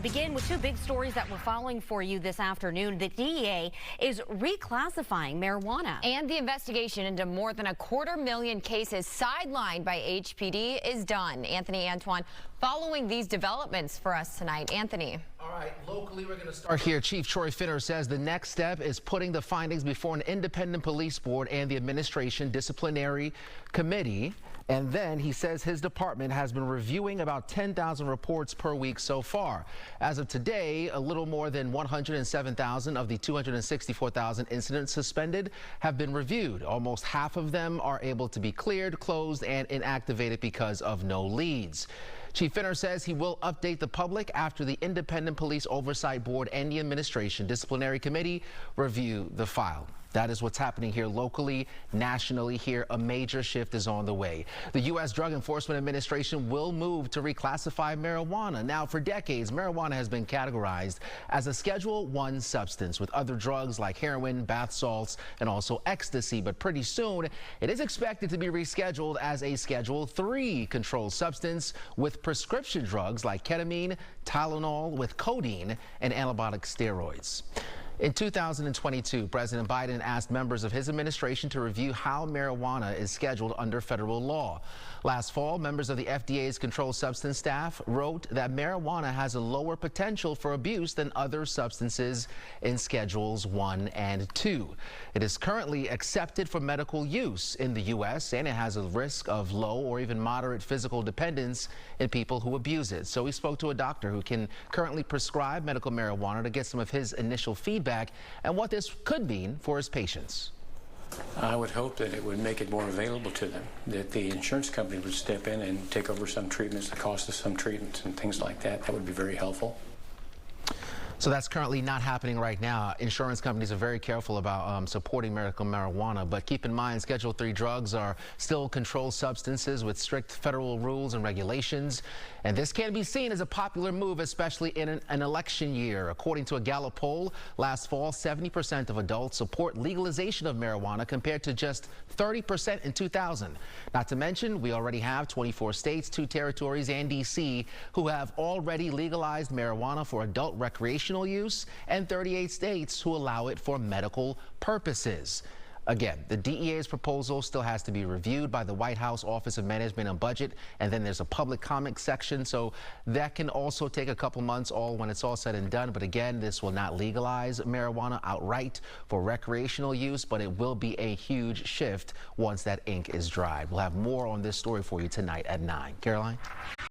begin with two big stories that we're following for you this afternoon. The DEA is reclassifying marijuana. And the investigation into more than 250,000 cases sidelined by HPD is done. Anthony Antoine following these developments for us tonight. Anthony. All right, locally we're going to start here. Chief Troy Finner says the next step is putting the findings before an independent police board and the administration disciplinary committee. And then he says his department has been reviewing about 10,000 reports per week so far. As of today, a little more than 107,000 of the 264,000 incidents suspended have been reviewed. Almost half of them are able to be cleared, closed, and inactivated because of no leads. Chief Finner says he will update the public after the Independent Police Oversight Board and the Administration Disciplinary Committee review the file. That is what's happening here locally, nationally here. A major shift is on the way. The U.S. Drug Enforcement Administration will move to reclassify marijuana. Now, for decades, marijuana has been categorized as a Schedule I substance with other drugs like heroin, bath salts, and also ecstasy. But pretty soon, it is expected to be rescheduled as a Schedule III controlled substance with prescription drugs like ketamine, Tylenol with codeine, and anabolic steroids. In 2022, President Biden asked members of his administration to review how marijuana is scheduled under federal law. Last fall, members of the FDA's controlled substance staff wrote that marijuana has a lower potential for abuse than other substances in Schedules I and II. It is currently accepted for medical use in the U.S., and it has a risk of low or even moderate physical dependence in people who abuse it. So we spoke to a doctor who can currently prescribe medical marijuana to get some of his initial feedback and what this could mean for his patients. I would hope that it would make it more available to them, that the insurance company would step in and take over some treatments, the cost of some treatments and things like that. That would be very helpful. So that's currently not happening right now. Insurance companies are very careful about supporting medical marijuana, but keep in mind Schedule III drugs are still controlled substances with strict federal rules and regulations. And this can be seen as a popular move, especially in an election year. According to a Gallup poll last fall, 70% of adults support legalization of marijuana compared to just 30% in 2000. Not to mention, we already have 24 states, 2 territories, and D.C. who have already legalized marijuana for adult recreational use, and 38 states who allow it for medical purposes. Again, the DEA's proposal still has to be reviewed by the White House Office of Management and Budget, and then there's a public comment section, so that can also take a couple months when it's all said and done. But again, this will not legalize marijuana outright for recreational use, but it will be a huge shift once that ink is dried. We'll have more on this story for you tonight at 9. Caroline?